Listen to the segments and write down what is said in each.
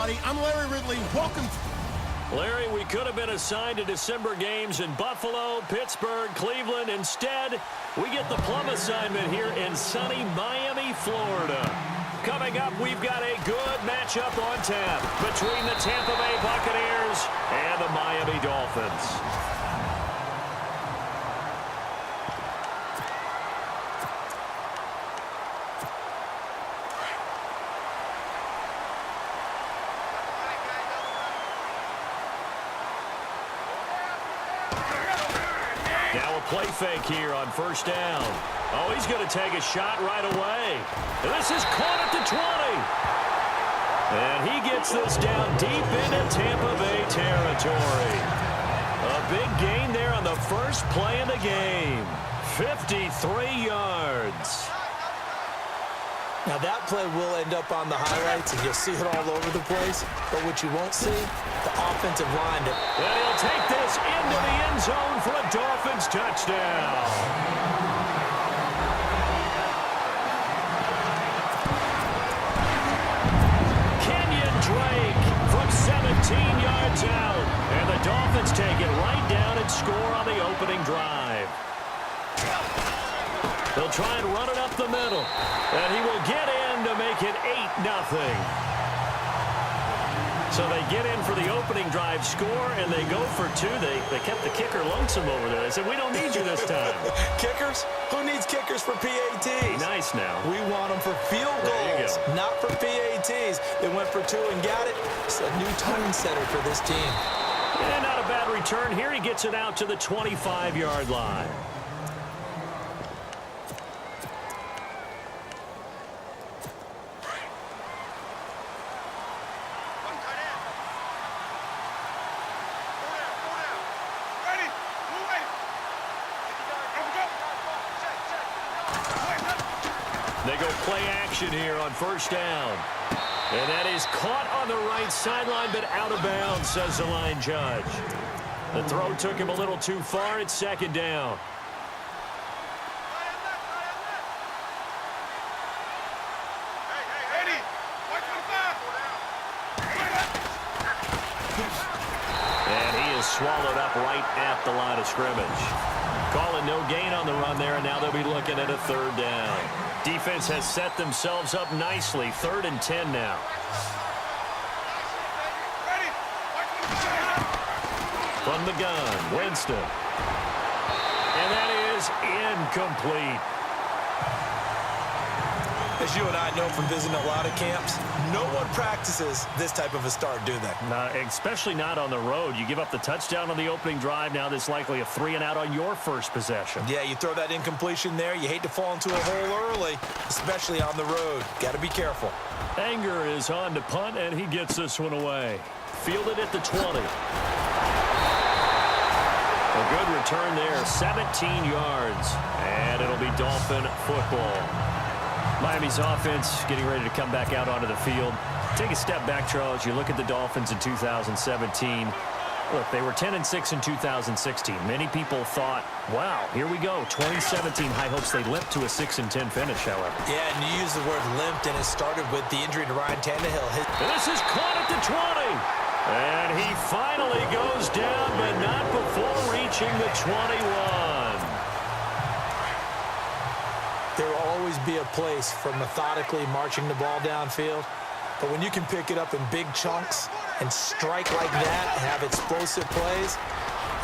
everybody. I'm Larry Ridley. Welcome. Larry, we could have been assigned to December games in Buffalo, Pittsburgh, Cleveland. Instead, we get the plum assignment here in sunny Miami, Florida. Coming up, we've got a good matchup on tap between the Tampa Bay Buccaneers and the Miami Dolphins. Now a play fake here on first down. Oh, he's going to take a shot right away. This is caught at the 20. And he gets this down deep into Tampa Bay territory. A big gain there on the first play of the game. 53 yards. Now that play will end up on the highlights, and you'll see it all over the place. But what you won't see, the offensive line. And he'll take this into the end zone for a Dolphins touchdown. Kenyon Drake from 17 yards out. And the Dolphins take it right down and score on the opening drive. They'll try and run it up the middle. And he will get in to make it 8-0. So they get in for the opening drive score, and they go for two. They kept the kicker lonesome over there. They said, we don't need you this time. Kickers? Who needs kickers for PATs? Nice now. We want them for field goals, not for PATs. They went for two and got it. It's a new tone setter for this team. And not a bad return here. He gets it out to the 25-yard line. They go play action here on first down. And that is caught on the right sideline, but out of bounds, says the line judge. The throw took him a little too far. It's second down. And he is swallowed up right at the line of scrimmage. Calling no gain on the run there, and now they'll be looking at a third down. Defense has set themselves up nicely. 3rd and 10 now. From the gun, Winston. And that is incomplete. As you and I know from visiting a lot of camps, no one practices this type of a start, do they? No, especially not on the road. You give up the touchdown on the opening drive. Now there's likely a 3-and-out on your first possession. Yeah, you throw that incompletion there. You hate to fall into a hole early, especially on the road. Got to be careful. Anger is on to punt, and he gets this one away. Fielded at the 20. A good return there, 17 yards. And it'll be Dolphin football. Miami's offense getting ready to come back out onto the field. Take a step back, Charles. You look at the Dolphins in 2017. Look, they were 10-6 in 2016. Many people thought, wow, here we go. 2017 high hopes. They limped to a 6-10 finish, however. Yeah, and you use the word limped, and it started with the injury to Ryan Tannehill. This is caught at the 20. And he finally goes down, but not before reaching the 21. There will always be a place for methodically marching the ball downfield. But when you can pick it up in big chunks and strike like that and have explosive plays,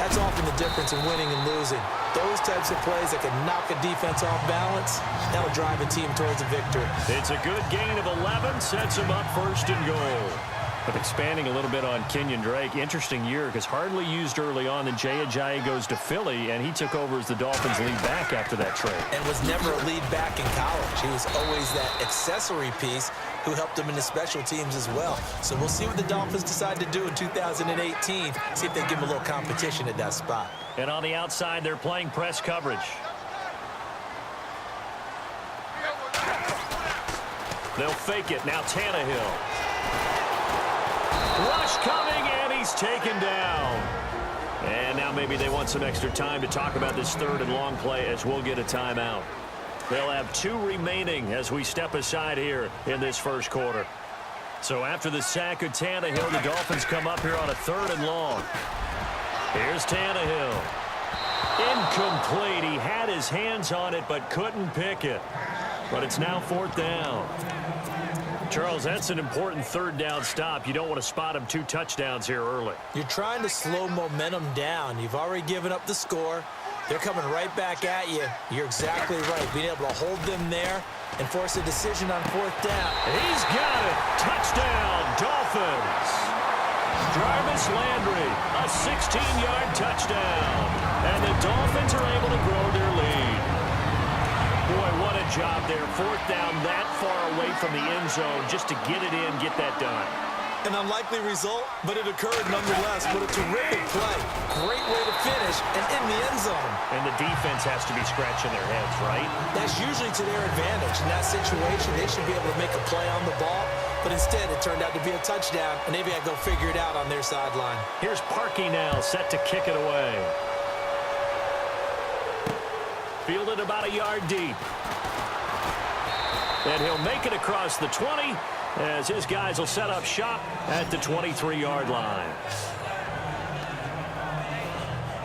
that's often the difference in winning and losing. Those types of plays that can knock a defense off balance, that'll drive a team towards a victory. It's a good gain of 11, sets him up 1st and goal. But expanding a little bit on Kenyon Drake, interesting year because hardly used early on. Then Jay Ajayi goes to Philly, and he took over as the Dolphins' lead back after that trade. And was never a lead back in college. He was always that accessory piece who helped him in the special teams as well. So we'll see what the Dolphins decide to do in 2018. See if they give him a little competition at that spot. And on the outside, they're playing press coverage. They'll fake it. Now Tannehill. Rush coming, and he's taken down. And now maybe they want some extra time to talk about this 3rd and long play as we'll get a timeout. They'll have 2 remaining as we step aside here in this first quarter. So after the sack of Tannehill, the Dolphins come up here on a 3rd and long. Here's Tannehill. Incomplete. He had his hands on it but couldn't pick it. But it's now 4th down. Charles, that's an important 3rd down stop. You don't want to spot him 2 touchdowns here early. You're trying to slow momentum down. You've already given up the score. They're coming right back at you. You're exactly right. Being able to hold them there and force a decision on 4th down. He's got it. Touchdown, Dolphins. Jarvis Landry, a 16-yard touchdown. And the Dolphins are able to grow their lead. Boy, what a job there. 4th down that far away from the end zone just to get it in, get that done. An unlikely result, but it occurred nonetheless. What a terrific play. Great way to finish and in the end zone. And the defense has to be scratching their heads, right? That's usually to their advantage. In that situation, they should be able to make a play on the ball, but instead it turned out to be a touchdown, and they've got to go figure it out on their sideline. Here's Parkey now, set to kick it away. Fielded about a yard deep. And he'll make it across the 20 as his guys will set up shop at the 23-yard line.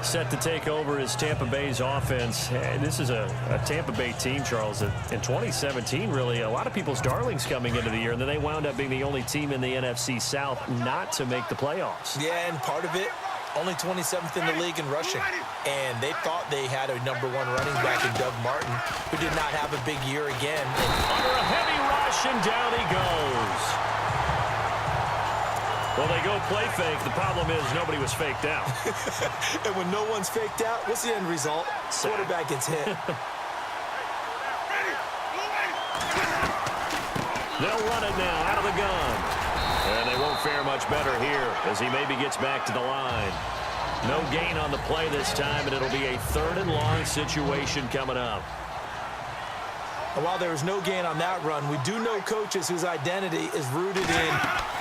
Set to take over is Tampa Bay's offense. And this is a Tampa Bay team, Charles, that in 2017, really, a lot of people's darlings coming into the year, and then they wound up being the only team in the NFC South not to make the playoffs. Yeah, and part of it, only 27th in the league in rushing. And they thought they had a #1 running back in Doug Martin, who did not have a big year again. Under a heavy rush, and down he goes. Well, they go play fake. The problem is nobody was faked out. And when no one's faked out, what's the end result? Quarterback gets hit. They'll run it now out of the gun. And they won't fare much better here as he maybe gets back to the line. No gain on the play this time, and it'll be a 3rd and long situation coming up. And while there was no gain on that run, we do know coaches whose identity is rooted in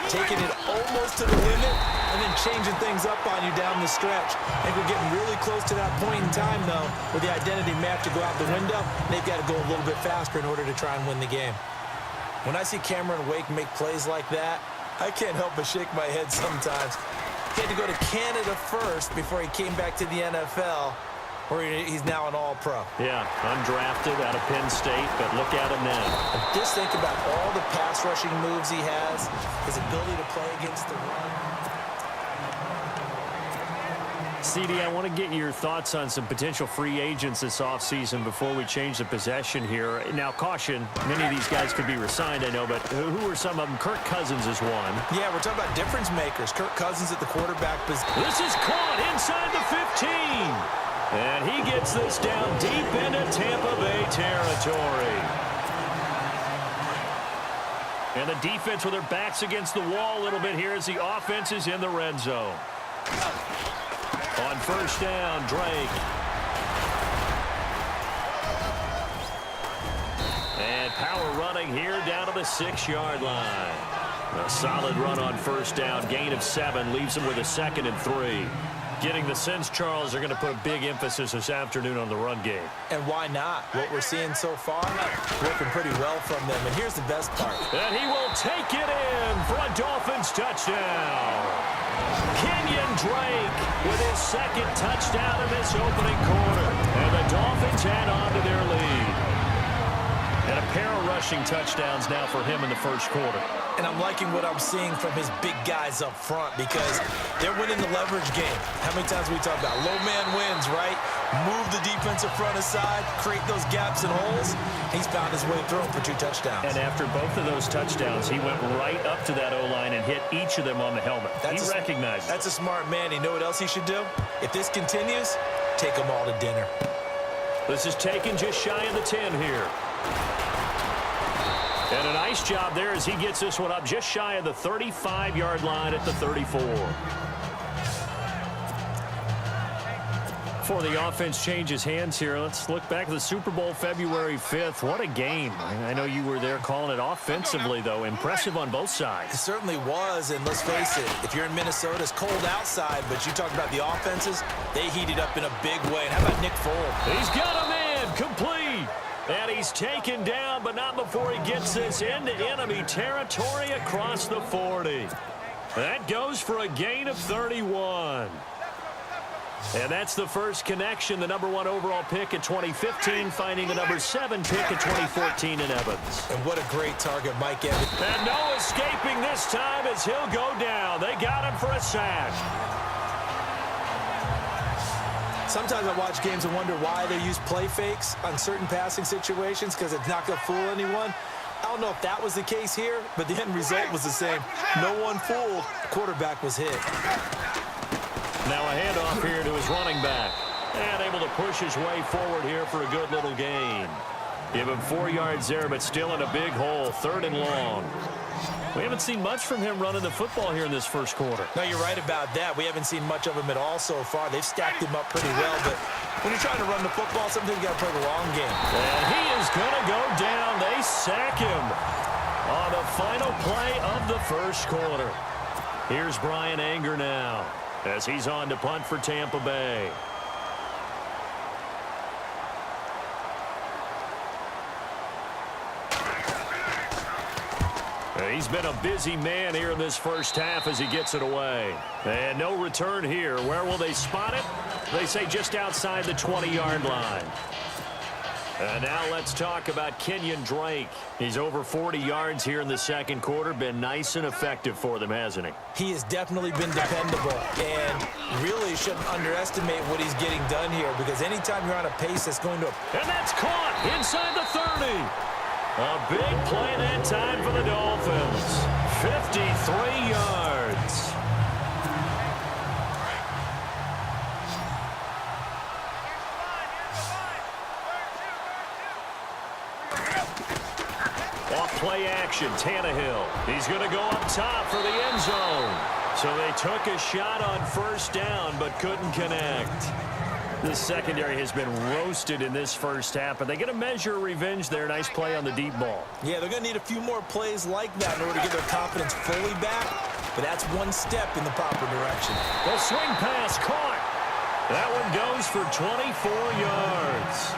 taking it almost to the limit and then changing things up on you down the stretch. I think we're getting really close to that point in time, though, where the identity may have to go out the window, and they've got to go a little bit faster in order to try and win the game. When I see Cameron Wake make plays like that, I can't help but shake my head sometimes. He had to go to Canada first before he came back to the NFL, where he's now an all-pro. Yeah, undrafted out of Penn State, but look at him now. And just think about all the pass rushing moves he has, his ability to play against the run. CD, I want to get your thoughts on some potential free agents this offseason before we change the possession here. Now, caution, many of these guys could be resigned, I know, but who are some of them? Kirk Cousins is one. Yeah, we're talking about difference makers. Kirk Cousins at the quarterback position. This is caught inside the 15. And he gets this down deep into Tampa Bay territory. And the defense with their backs against the wall a little bit here as the offense is in the red zone. On 1st down, Drake. And power running here down to the 6-yard line. A solid run on 1st down. Gain of 7 leaves them with a 2nd and 3. Getting the sense, Charles, they're going to put a big emphasis this afternoon on the run game. And why not? What we're seeing so far, working pretty well from them. And here's the best part. And he will take it in for a Dolphins touchdown. Kenyon Drake with his 2nd touchdown in this opening quarter. And the Dolphins add on to their lead. And a pair of rushing touchdowns now for him in the 1st quarter. And I'm liking what I'm seeing from his big guys up front because they're winning the leverage game. How many times we talk about low man wins, right? Move the defensive front aside, create those gaps and holes. He's found his way through for 2 touchdowns. And after both of those touchdowns, he went right up to that O-line and hit each of them on the helmet. He recognized it. That's a smart man. You know what else he should do? If this continues, take them all to dinner. This is taken just shy of the 10 here. And a nice job there as he gets this one up just shy of the 35-yard line at the 34. Before the offense changes hands here, let's look back at the Super Bowl February 5th. What a game. I know you were there calling it offensively, though. Impressive on both sides. It certainly was, and let's face it, if you're in Minnesota, it's cold outside, but you talk about the offenses, they heated up in a big way. And how about Nick Foles? He's got a man complete. And he's taken down, but not before he gets this into enemy territory across the 40. That goes for a gain of 31. And that's the first connection, the #1 overall pick in 2015, finding the #7 pick in 2014 in Evans. And what a great target, Mike Evans. And no escaping this time as he'll go down. They got him for a sack. Sometimes I watch games and wonder why they use play fakes on certain passing situations, because it's not going to fool anyone. I don't know if that was the case here, but the end result was the same. No one fooled. The quarterback was hit. Now a handoff here to his running back. And able to push his way forward here for a good little gain. Give him 4 yards there, but still in a big hole. 3rd and long. We haven't seen much from him running the football here in this first quarter. No, you're right about that. We haven't seen much of him at all so far. They've stacked him up pretty well, but when you're trying to run the football, sometimes you got to play the long game. And he is going to go down. They sack him on the final play of the first quarter. Here's Brian Anger now as he's on to punt for Tampa Bay. He's been a busy man here in this first half as he gets it away. And no return here. Where will they spot it? They say just outside the 20-yard line. And now let's talk about Kenyon Drake. He's over 40 yards here in the second quarter. Been nice and effective for them, hasn't he? He has definitely been dependable, and really shouldn't underestimate what he's getting done here, because anytime you're on a pace that's going to... And that's caught inside the 30. A big play that time for the Dolphins. 53 yards. Off play action, Tannehill. He's going to go up top for the end zone. So they took a shot on first down, but couldn't connect. The secondary has been roasted in this first half, but they get a measure of revenge there. Nice play on the deep ball. Yeah, they're going to need a few more plays like that in order to get their confidence fully back, but that's one step in the proper direction. The swing pass caught. That one goes for 24 yards.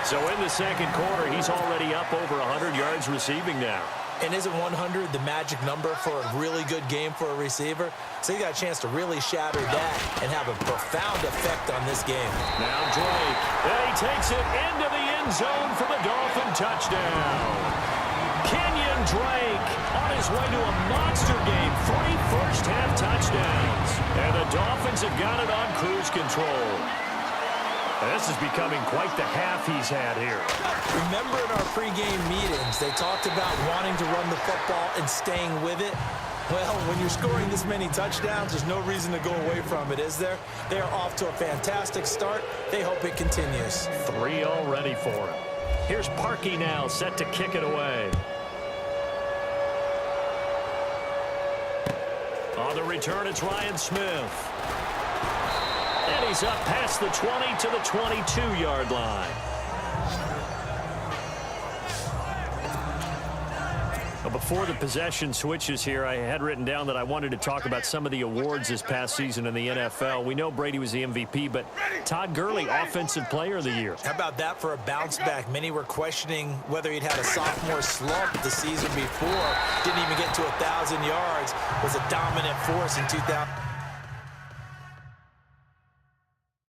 So in the second quarter, he's already up over 100 yards receiving now. And isn't 100 the magic number for a really good game for a receiver? So he got a chance to really shatter that and have a profound effect on this game. Now Drake. And he takes it into the end zone for the Dolphin touchdown. Kenyon Drake on his way to a monster game. 3 first-half touchdowns. And the Dolphins have got it on cruise control. And this is becoming quite the half he's had here. Remember in our pregame meetings, they talked about wanting to run the football and staying with it. Well, when you're scoring this many touchdowns, there's no reason to go away from it, is there? They are off to a fantastic start. They hope it continues. 3 already for him. Here's Parkey now, set to kick it away. On the return, it's Ryan Smith. And he's up past the 20 to the 22-yard line. Before the possession switches here, I had written down that I wanted to talk about some of the awards this past season in the NFL. We know Brady was the MVP, but Todd Gurley, Offensive Player of the Year. How about that for a bounce back? Many were questioning whether he'd had a sophomore slump the season before. Didn't even get to 1,000 yards. Was a dominant force in 2000.